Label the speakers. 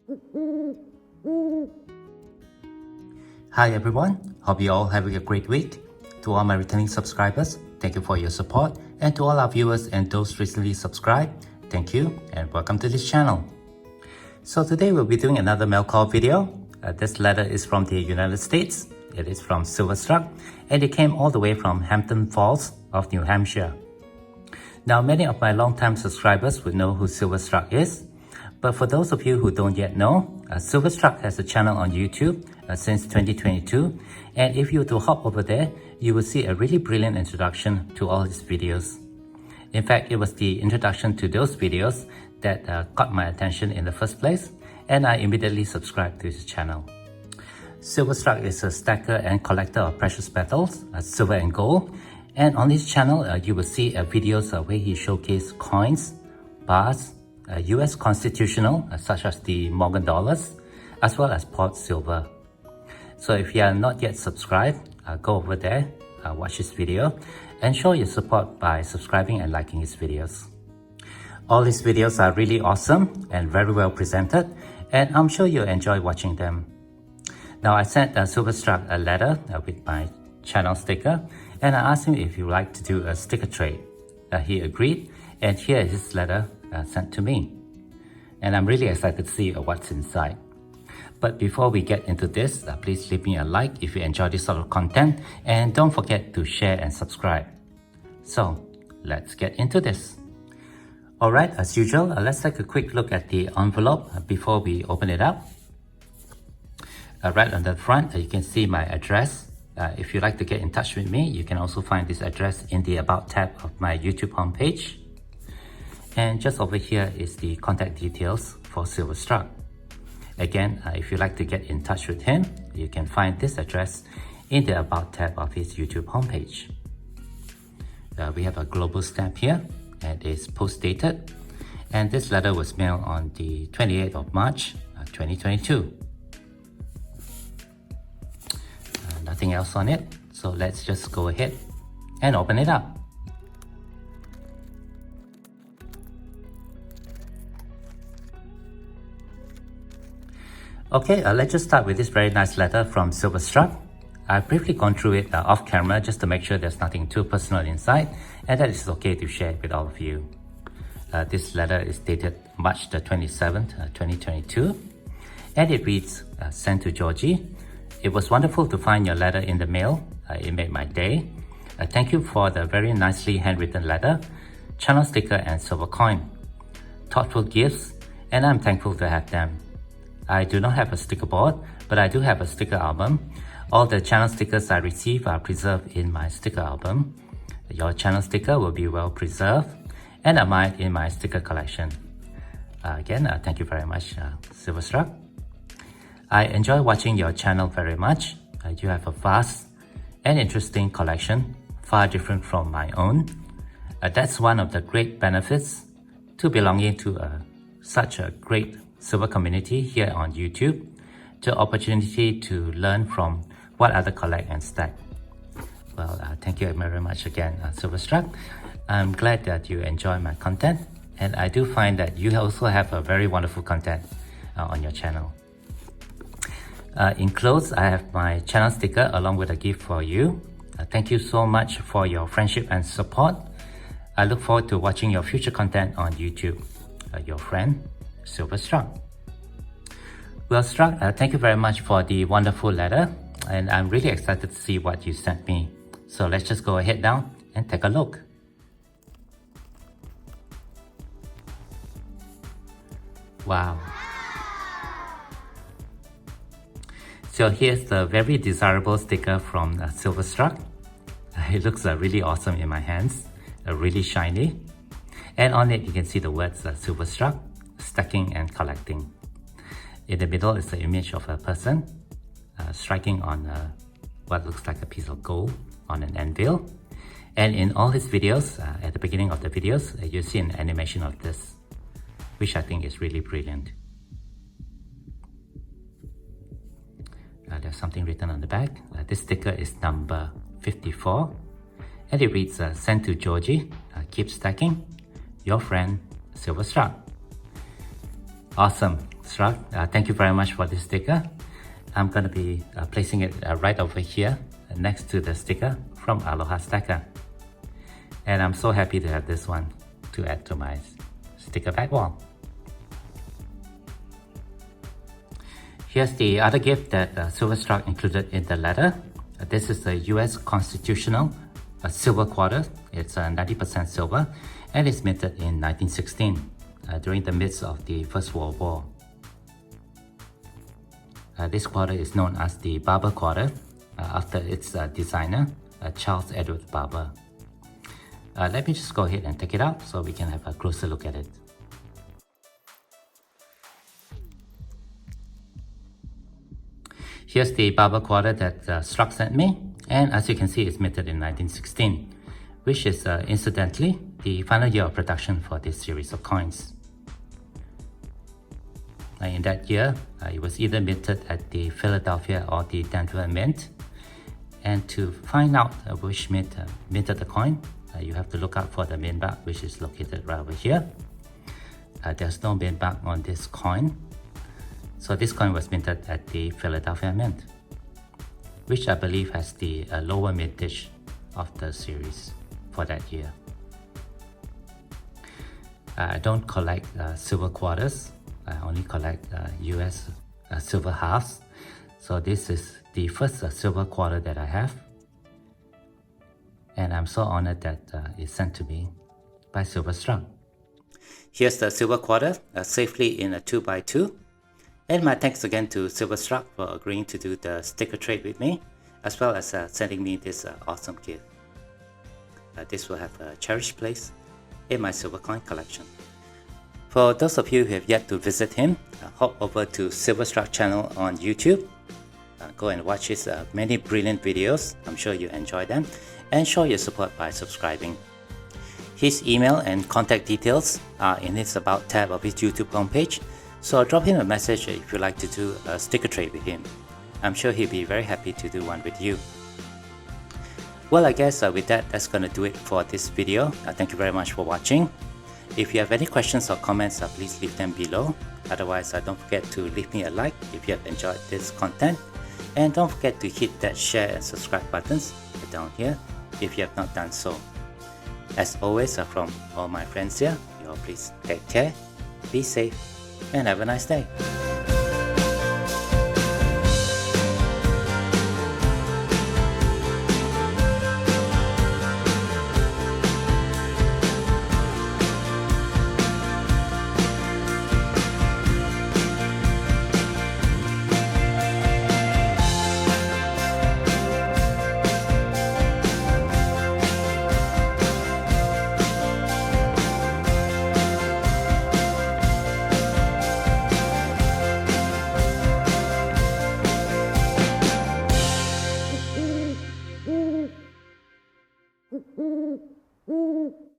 Speaker 1: Hi everyone, hope you all having a great week. To all my returning subscribers, thank you for your support, and to all our viewers and those recently subscribed, thank you and welcome to this channel. So today we'll be doing another mail call video. This letter is from the United States. It is from Silverstruck, and it came all the way from Hampton Falls of New Hampshire. Now many of my long-time subscribers would know who Silverstruck is, but for those of you who don't yet know, Silverstruck has a channel on YouTube since 2022, and if you were to hop over there, you will see a really brilliant introduction to all his videos. In fact, it was the introduction to those videos that caught my attention in the first place, and I immediately subscribed to his channel. Silverstruck is a stacker and collector of precious metals, silver and gold, and on his channel you will see videos where he showcases coins, bars, US constitutional such as the Morgan dollars, as well as Port silver. So if you are not yet subscribed, go over there, watch his video, and show your support by subscribing and liking his videos. All his videos are really awesome and very well presented, and I'm sure you'll enjoy watching them. Now I sent Silverstruck a letter with my channel sticker, and I asked him if he would like to do a sticker trade. He agreed, and here is his letter sent to me. And I'm really excited to see what's inside. But before we get into this, please leave me a like if you enjoy this sort of content, and don't forget to share and subscribe. So let's get into this. Alright, as usual, let's take a quick look at the envelope before we open it up. Right on the front, you can see my address. If you'd like to get in touch with me, you can also find this address in the About tab of my YouTube homepage. And just over here is the contact details for Silverstruck. Again, if you'd like to get in touch with him, you can find this address in the About tab of his YouTube homepage. We have a global stamp here, and it's post-dated. And this letter was mailed on the 28th of March, 2022. Nothing else on it, so let's just go ahead and open it up. Okay, let's just start with this very nice letter from Silverstruck. I've briefly gone through it off camera just to make sure there's nothing too personal inside, and that it's okay to share it with all of you. This letter is dated March the 27th, 2022, and it reads, sent to Georgie. It was wonderful to find your letter in the mail. It made my day. Thank you for the very nicely handwritten letter, channel sticker and silver coin. Thoughtful gifts, and I'm thankful to have them. I do not have a sticker board, but I do have a sticker album. All the channel stickers I receive are preserved in my sticker album. Your channel sticker will be well preserved and admired in my sticker collection. Again, thank you very much, Silverstruck. I enjoy watching your channel very much. You have a vast and interesting collection, far different from my own. That's one of the great benefits to belonging to such a great silver community here on YouTube, the opportunity to learn from what others collect and stack. Well, thank you very much again, Silverstruck. I'm glad that you enjoy my content, and I do find that you also have a very wonderful content on your channel. Enclosed, I have my channel sticker along with a gift for you. Thank you so much for your friendship and support. I look forward to watching your future content on YouTube. Your friend, Silverstruck. Well, Struck, thank you very much for the wonderful letter, and I'm really excited to see what you sent me. So let's just go ahead now and take a look. Wow. So here's the very desirable sticker from Silverstruck. It looks really awesome in my hands, really shiny. And on it you can see the words Silverstruck, stacking and collecting. In the middle is the image of a person striking on what looks like a piece of gold on an anvil. And in all his videos, at the beginning of the videos, you see an animation of this, which I think is really brilliant. There's something written on the back. This sticker is number 54, and it reads, sent to Georgie, keep stacking, your friend Silverstruck. Awesome. Struck, thank you very much for this sticker. I'm going to be placing it right over here next to the sticker from Aloha Stacker. And I'm so happy to have this one to add to my sticker back wall. Here's the other gift that Silverstruck included in the letter. This is the US Constitutional silver quarter. It's 90% silver and it's minted in 1916 during the midst of the First World War. This quarter is known as the Barber quarter after its designer, Charles Edward Barber. Let me just go ahead and take it out so we can have a closer look at it. Here's the Barber quarter that Struck sent me, and as you can see, it's minted in 1916, which is incidentally the final year of production for this series of coins. In that year, it was either minted at the Philadelphia or the Denver Mint. And to find out which mint minted the coin, you have to look out for the mint mark, which is located right over here. There's no mint mark on this coin. So this coin was minted at the Philadelphia Mint, which I believe has the lower mintage of the series for that year. I don't collect silver quarters. I only collect US silver halves. So this is the first silver quarter that I have. And I'm so honored that it's sent to me by Silverstruck. Here's the silver quarter safely in a 2x2. And my thanks again to Silverstruck for agreeing to do the sticker trade with me, as well as sending me this awesome gift. This will have a cherished place in my silver coin collection. For those of you who have yet to visit him, hop over to Silverstruck channel on YouTube. Go and watch his many brilliant videos. I'm sure you enjoy them. And show your support by subscribing. His email and contact details are in his About tab of his YouTube homepage. So drop him a message if you'd like to do a sticker trade with him. I'm sure he'll be very happy to do one with you. Well, I guess with that, that's going to do it for this video. Thank you very much for watching. If you have any questions or comments, please leave them below. Otherwise, don't forget to leave me a like if you have enjoyed this content. And don't forget to hit that share and subscribe buttons down here if you have not done so. As always, from all my friends here, you all please take care, be safe, and have a nice day.
Speaker 2: Mm-hmm.